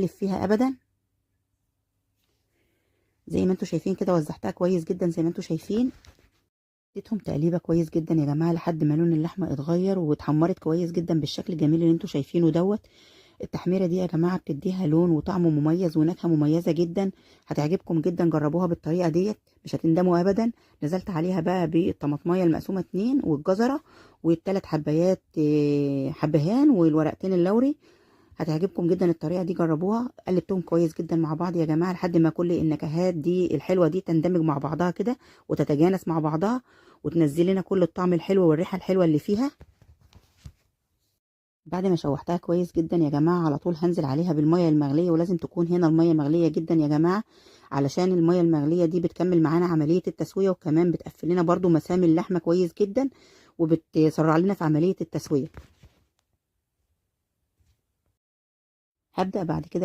تحلف فيها ابدا. زي ما انتوا شايفين كده وزعتها كويس جدا زي ما انتوا شايفين. اديتهم تقليبه كويس جدا يا جماعه لحد ما لون اللحمه اتغير واتحمرت كويس جدا بالشكل الجميل اللي انتوا شايفينه دوت. التحميره دي يا جماعه بتديها لون وطعم مميز ونكهه مميزه جدا، هتعجبكم جدا. جربوها بالطريقه ديت مش هتندموا ابدا. نزلت عليها بقى بالطماطمايه المقسومه 2 والجزره والثلاث حبايات حبهان والورقتين اللوري. هتعجبكم جدا الطريقه دي، جربوها. قلبتهم كويس جدا مع بعض يا جماعه لحد ما كل النكهات دي الحلوه دي تندمج مع بعضها كده وتتجانس مع بعضها وتنزل لنا كل الطعم الحلو والريحه الحلوه اللي فيها. بعد ما شوحتها كويس جدا يا جماعه على طول هنزل عليها بالميه المغليه، ولازم تكون هنا الميه مغليه جدا يا جماعه علشان الميه المغليه دي بتكمل معانا عمليه التسويه، وكمان بتقفل لنا برده مسام اللحمه كويس جدا وبتسرع لنا في عمليه التسويه. هبدأ بعد كده